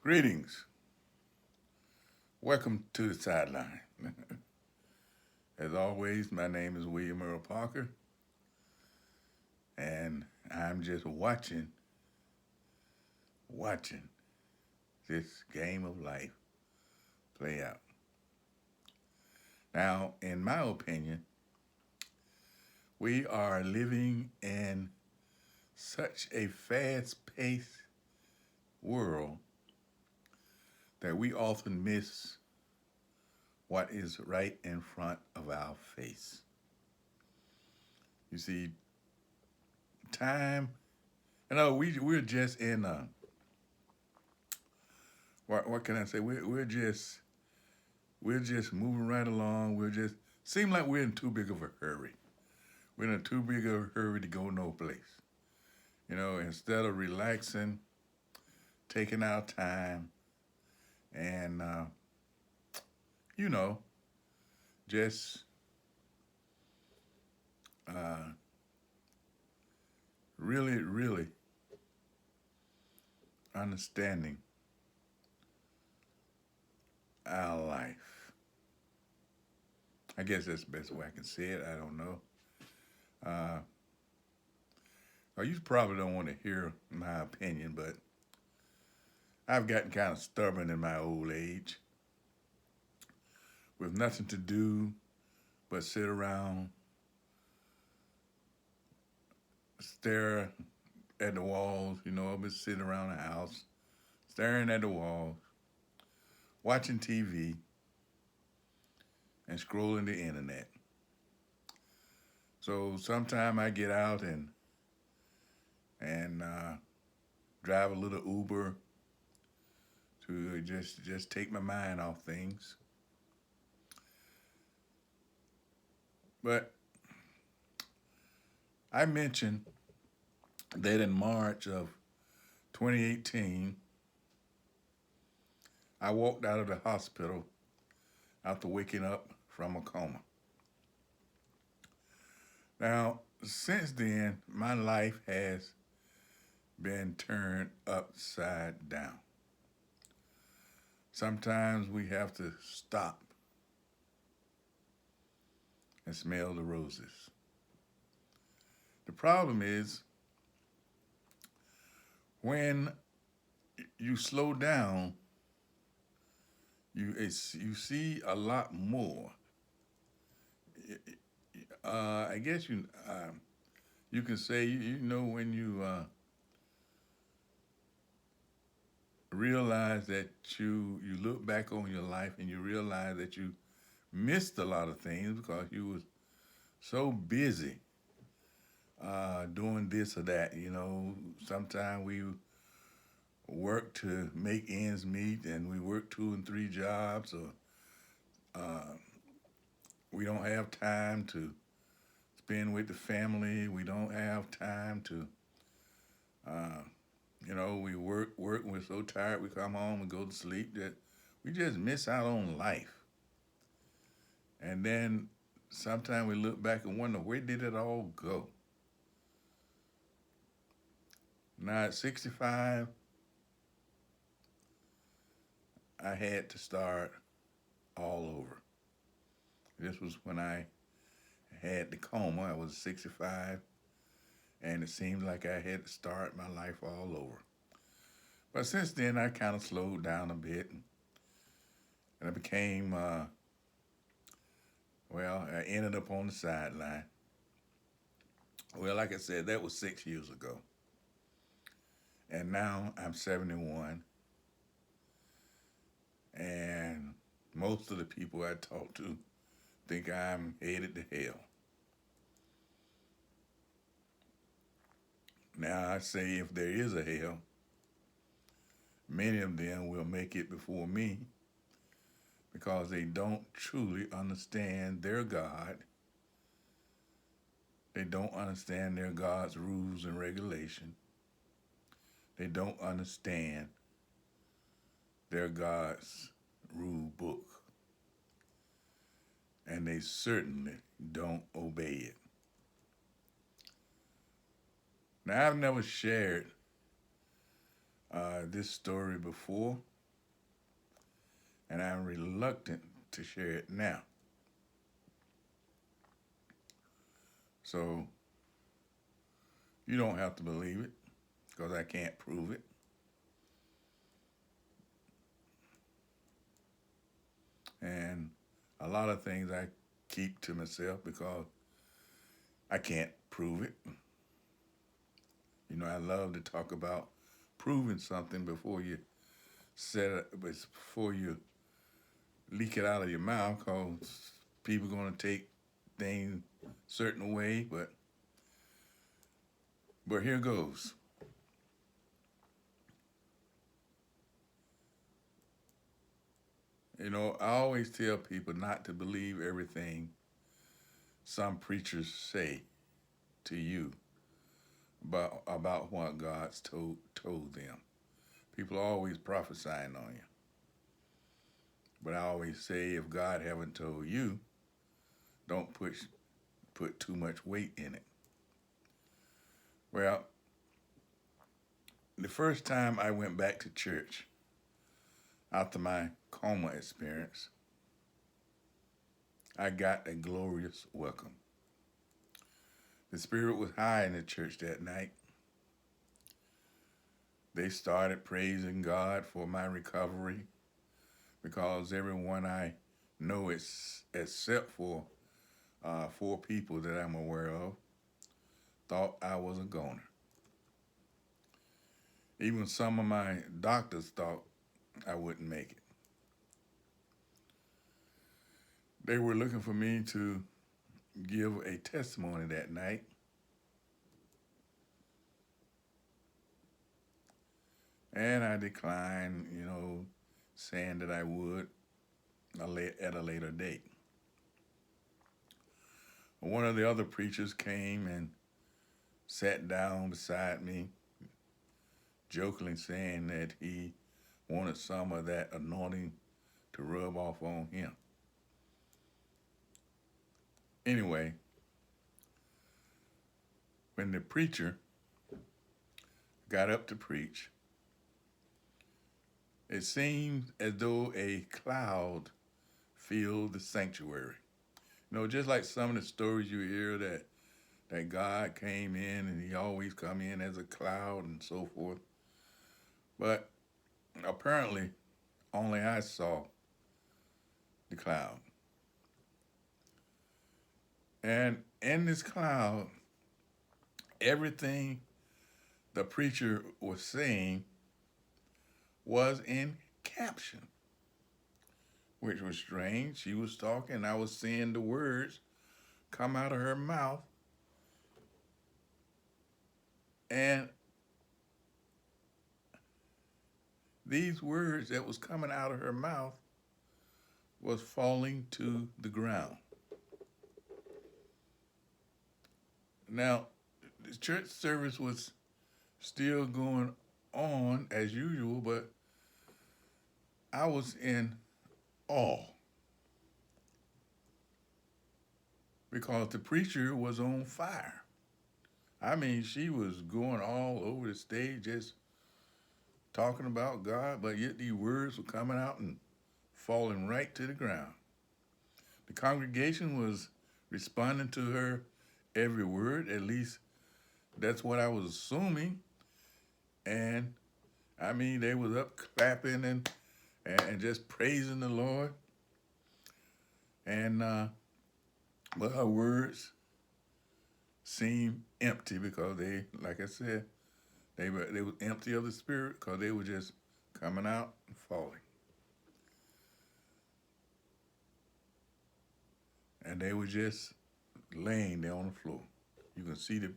Greetings. Welcome to the sideline. As always, my name is William Earl Parker, and I'm just watching this game of life play out. Now, in my opinion, we are living in such a fast-paced world that we often miss what is right in front of our face. You see, time. We're just in what can I say? We're just moving right along. We're just seem like we're in too big of a hurry. We're in too big of a hurry to go no place. Instead of relaxing, taking our time, and you know, just uh, really, really understanding our life. I guess that's the best way I can say it. I don't know. Uh, or you probably don't want to hear my opinion, but I've gotten kind of stubborn in my old age with nothing to do but sit around, stare at the walls. I've been sitting around the house, staring at the walls, watching TV, and scrolling the internet. So sometime I get out and drive a little Uber to just take my mind off things. But I mentioned that in March of 2018, I walked out of the hospital after waking up from a coma. Now, since then, my life has been turned upside down. Sometimes we have to stop and smell the roses. The problem is when you slow down, you see a lot more. I guess you can say when you realize that you look back on your life and you realize that you missed a lot of things because you was so busy doing this or that. Sometimes we work to make ends meet, and we work 2 and 3 jobs, or uh, we don't have time to spend with the family. We don't have time to, uh, we work, and we're so tired. We come home and go to sleep that we just miss out on life. And then sometimes we look back and wonder, where did it all go? Now at 65, I had to start all over. This was when I had the coma. I was 65, and it seemed like I had to start my life all over. But since then, I kind of slowed down a bit, and I became, I ended up on the sideline. Well, like I said, that was 6 years ago. And now I'm 71, and most of the people I talk to think I'm headed to hell. Now, I say if there is a hell, many of them will make it before me because they don't truly understand their God. They don't understand their God's rules and regulations. They don't understand their God's rule book. And they certainly don't obey it. Now, I've never shared this story before, and I'm reluctant to share it now. So you don't have to believe it because I can't prove it. And a lot of things I keep to myself because I can't prove it. You know, I love to talk about proving something before you before you leak it out of your mouth, because people are going to take things a certain way. But here goes. You know, I always tell people not to believe everything some preachers say to you about what God's told them. People are always prophesying on you. But I always say, if God haven't told you, don't put too much weight in it. Well, the first time I went back to church after my coma experience, I got a glorious welcome. The spirit was high in the church that night. They started praising God for my recovery because everyone I know, except for 4 people that I'm aware of, thought I was a goner. Even some of my doctors thought I wouldn't make it. They were looking for me to give a testimony that night. And I declined, saying that I would at a later date. One of the other preachers came and sat down beside me, jokingly saying that he wanted some of that anointing to rub off on him. Anyway, when the preacher got up to preach, it seemed as though a cloud filled the sanctuary. Just like some of the stories you hear that God came in and he always come in as a cloud and so forth. But apparently, only I saw the cloud. And in this cloud, everything the preacher was saying was in caption, which was strange. She was talking, I was seeing the words come out of her mouth, and these words that was coming out of her mouth was falling to the ground. Now, the church service was still going on as usual, but I was in awe because the preacher was on fire. I mean, she was going all over the stage just talking about God, but yet these words were coming out and falling right to the ground. The congregation was responding to her every word, at least that's what I was assuming. And I mean, they was up clapping and just praising the Lord. And but her words seemed empty because they, like I said, they were empty of the spirit because they were just coming out and falling. And they were just laying there on the floor. You can see the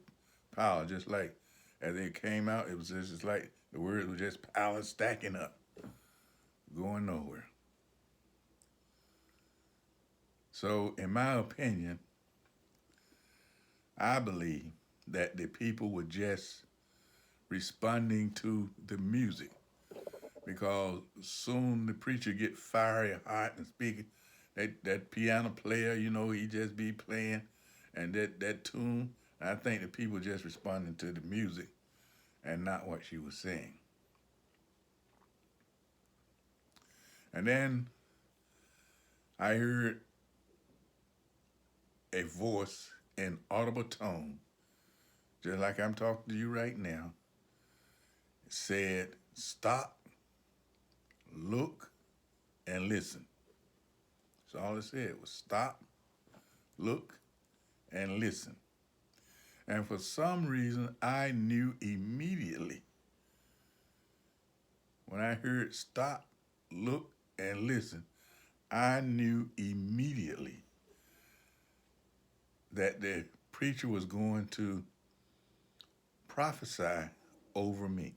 power, just like as they came out, it was just like the words were just piling, stacking up, going nowhere. So, in my opinion, I believe that the people were just responding to the music, because soon the preacher get fiery hot and speaking. That piano player, he just be playing, and that tune. I think the people just responding to the music and not what she was saying. And then I heard a voice in audible tone, just like I'm talking to you right now, said, "Stop, look, and listen." So all it said was stop, look, and listen. And for some reason, I knew immediately when I heard stop, look, and listen, I knew immediately that the preacher was going to prophesy over me.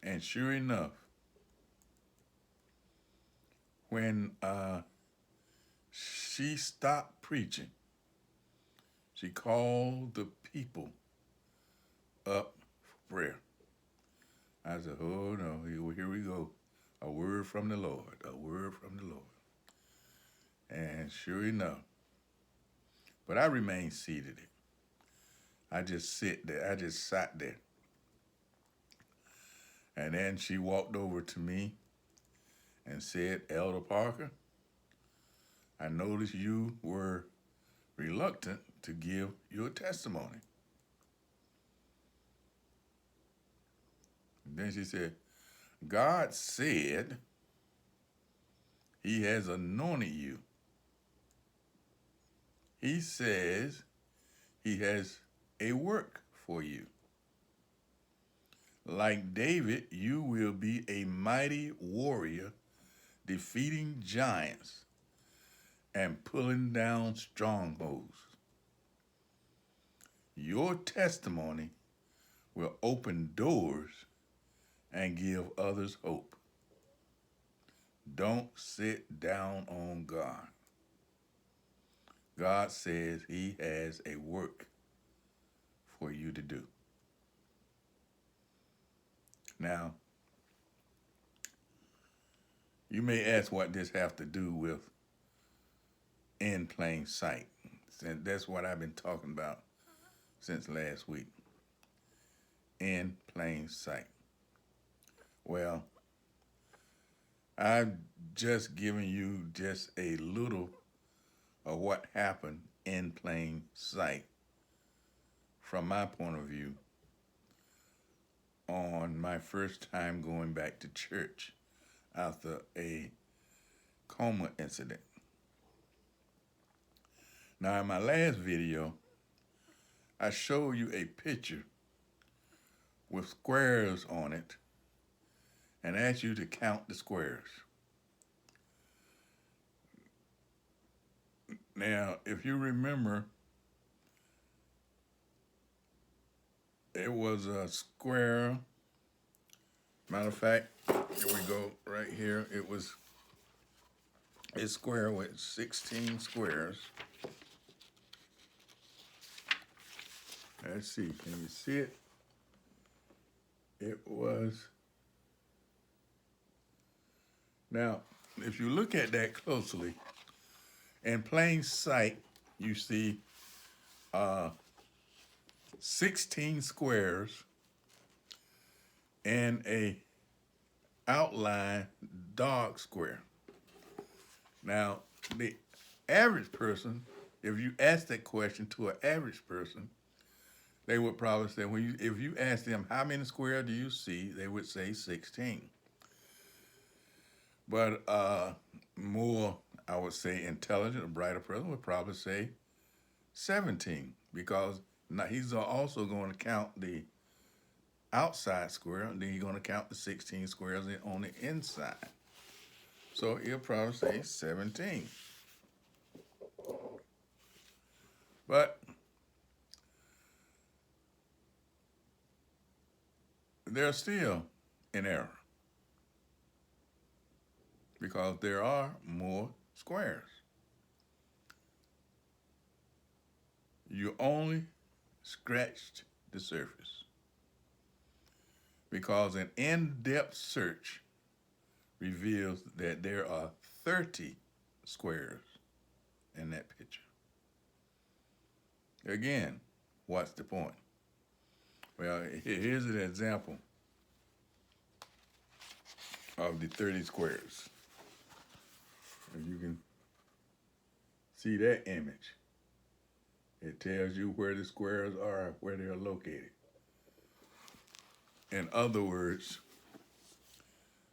And sure enough, when she stopped preaching, she called the people up for prayer. I said, "Oh no, here we go. A word from the Lord, a word from the Lord." And sure enough, but I remained seated. I just sat there. And then she walked over to me and said, "Elder Parker, I noticed you were reluctant to give your testimony." And then she said, "God said he has anointed you. He says he has a work for you. Like David, you will be a mighty warrior, defeating giants and pulling down strongholds. Your testimony will open doors and give others hope. Don't sit down on God. God says he has a work for you to do." Now, you may ask what this have to do with in plain sight. And that's what I've been talking about since last week. In plain sight. Well, I've just given you just a little of what happened in plain sight from my point of view on my first time going back to church after a coma incident. Now, in my last video, I showed you a picture with squares on it and asked you to count the squares. Now, if you remember, it was a square. Matter of fact, here we go, right here. It was a square with 16 squares. Let's see, can you see it? It was. Now, if you look at that closely, in plain sight, you see 16 squares and a outline dark square. Now, the average person, if you ask that question to an average person, they would probably say, if you ask them how many squares do you see, they would say 16. But more, I would say, intelligent, a brighter person would probably say 17, because now he's also going to count the outside square, and then he's going to count the 16 squares on the inside. So he'll probably say 17. But they're still in error, because there are more squares. You only scratched the surface, because an in-depth search reveals that there are 30 squares in that picture. Again, what's the point? Well, here's an example of the 30 squares. If you can see that image, it tells you where the squares are, where they're located. In other words,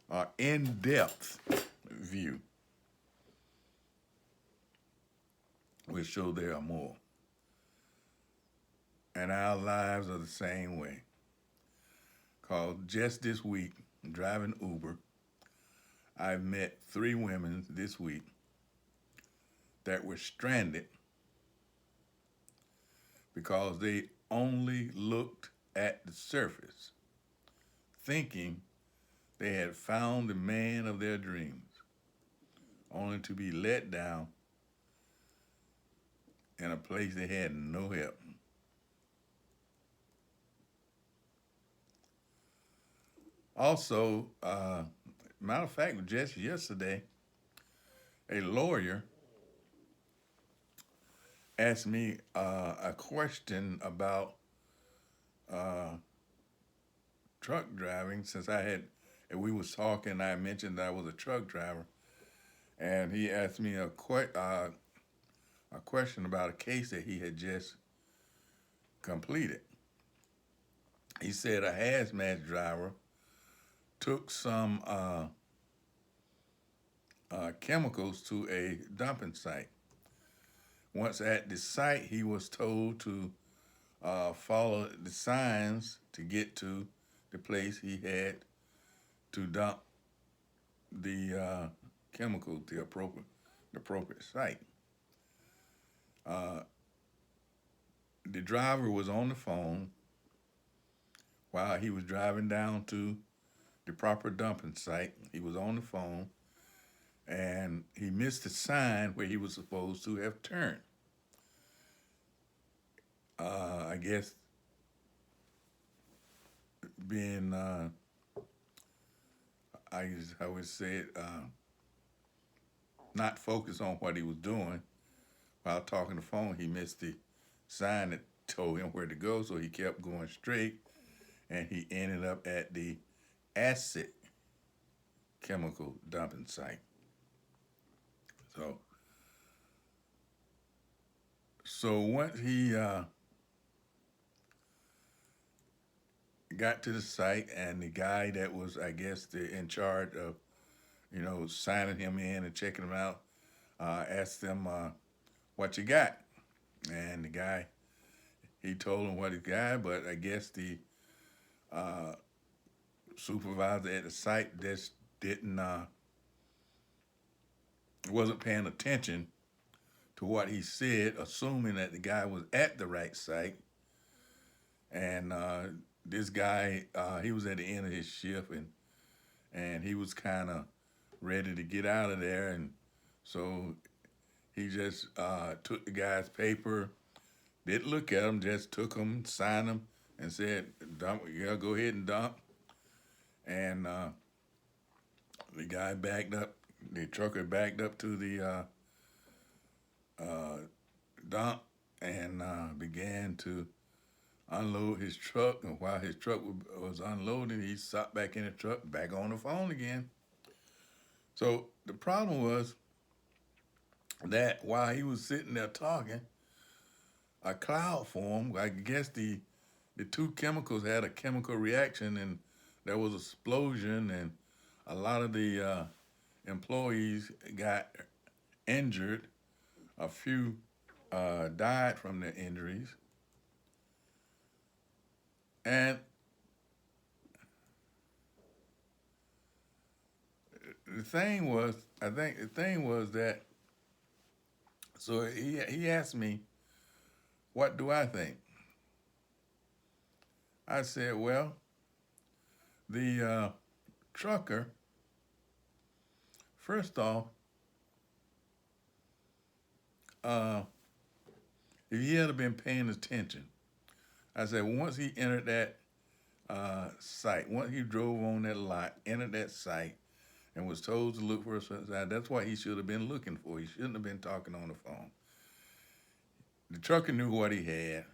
an in-depth view will show there are more. And our lives are the same way. Because just this week, driving Uber, I've met 3 women this week that were stranded because they only looked at the surface, thinking they had found the man of their dreams, only to be let down in a place they had no help. Also, matter of fact, just yesterday, a lawyer asked me a question about truck driving. Since we was talking, I mentioned that I was a truck driver, and he asked me a question about a case that he had just completed. He said a hazmat driver took some chemicals to a dumping site. Once at the site, he was told to follow the signs to get to the place he had to dump the chemical to the appropriate site. The driver was on the phone while he was driving down to the proper dumping site. He was on the phone, and he missed the sign where he was supposed to have turned. I guess being, I would say it, not focused on what he was doing. While talking on the phone, he missed the sign that told him where to go, so he kept going straight, and he ended up at the acid chemical dumping site. So once he got to the site, and the guy that was, I guess, in charge of, signing him in and checking him out, asked him, what you got? And the guy, he told him what he got, but I guess the supervisor at the site just wasn't paying attention to what he said, assuming that the guy was at the right site. And this guy, he was at the end of his shift, and he was kind of ready to get out of there. And so he just took the guy's paper, didn't look at him, just took him, signed him, and said, "Dump, yeah, go ahead and dump." And the guy backed up, the trucker backed up to the dump and began to unload his truck. And while his truck was unloading, he sat back in the truck, back on the phone again. So the problem was that while he was sitting there talking, a cloud formed. I guess the 2 chemicals had a chemical reaction, and there was an explosion, and a lot of the employees got injured. A few died from their injuries. And the thing was, that, so he asked me, what do I think? I said, well, the trucker, first off, if he had been paying attention, I said, once he entered that site, once he drove on that lot, entered that site, and was told to look for a certain side, that's what he should have been looking for. He shouldn't have been talking on the phone. The trucker knew what he had.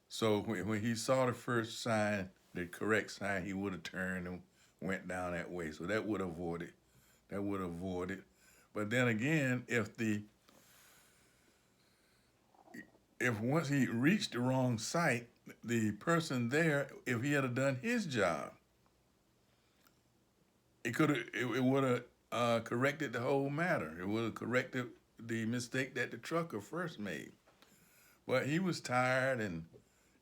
So when he saw the first sign, the correct sign, he would have turned and went down that way. So that would have avoided But then again, if once he reached the wrong site, the person there, if he had done his job, it would have corrected the whole matter. It would have corrected the mistake that the trucker first made. But he was tired and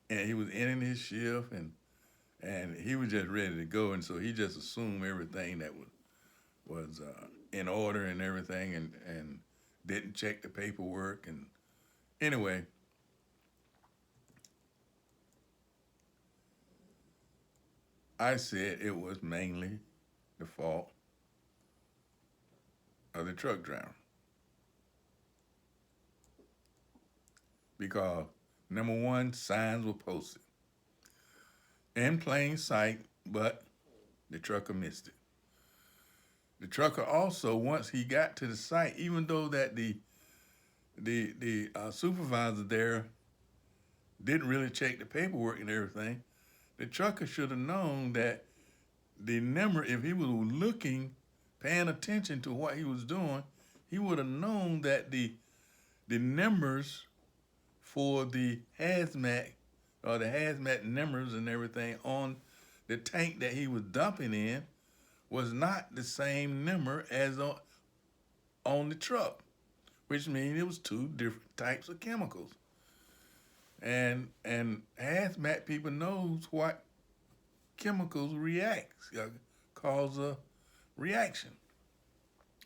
he was ending his shift and he was just ready to go, and so he just assumed everything that was in order and everything, and didn't check the paperwork. And anyway, I said it was mainly the fault of the truck driver because number one, signs were posted in plain sight, but the trucker missed it. The trucker also, once he got to the site, even though that the supervisor there didn't really check the paperwork and everything, the trucker should have known that the number, if he was looking, paying attention to what he was doing, he would have known that the numbers for the hazmat or the hazmat numbers and everything on the tank that he was dumping in was not the same number as on the truck, which means it was two different types of chemicals. And hazmat people knows what chemicals cause a reaction.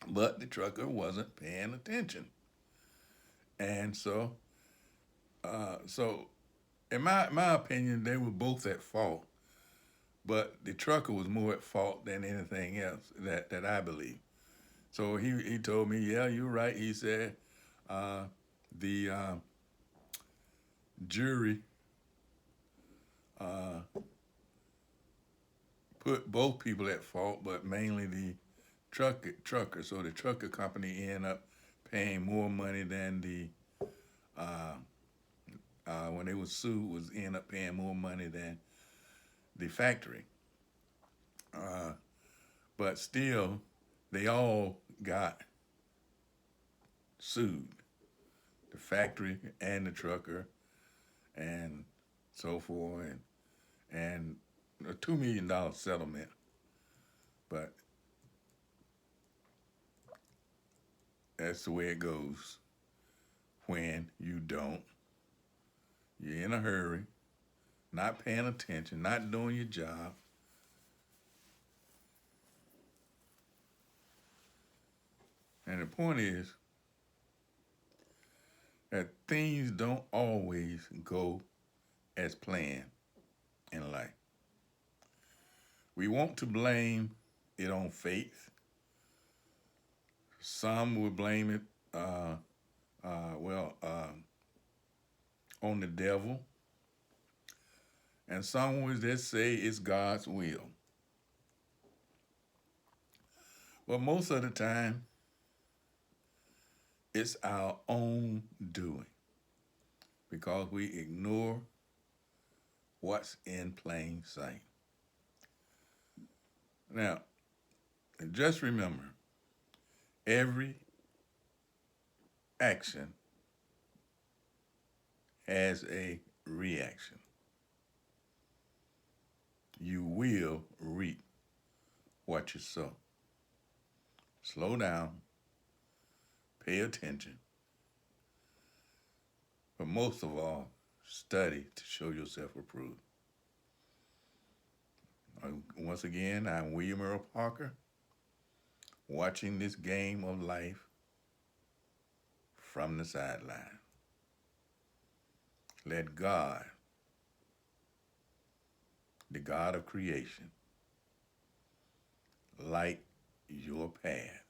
But the trucker wasn't paying attention. And so in my opinion, they were both at fault. But the trucker was more at fault than anything else that I believe. So he told me, yeah, you're right. He said the jury put both people at fault, but mainly the trucker. So the trucker company ended up paying more money than the when they was sued was end up paying more money than the factory. But still, they all got sued, the factory and the trucker, and so forth, and a $2 million settlement. But that's the way it goes when you're in a hurry, not paying attention, not doing your job. And the point is that things don't always go as planned in life. We want to blame it on fate. Some will blame it, on the devil. And some will just say it's God's will. But most of the time, it's our own doing because we ignore what's in plain sight. Now, just remember, every action has a reaction. You will reap what you sow. Slow down, pay attention, but most of all, study to show yourself approved. Once again, I'm William Earl Parker, watching this game of life from the sideline. Let God, the God of creation, light your path.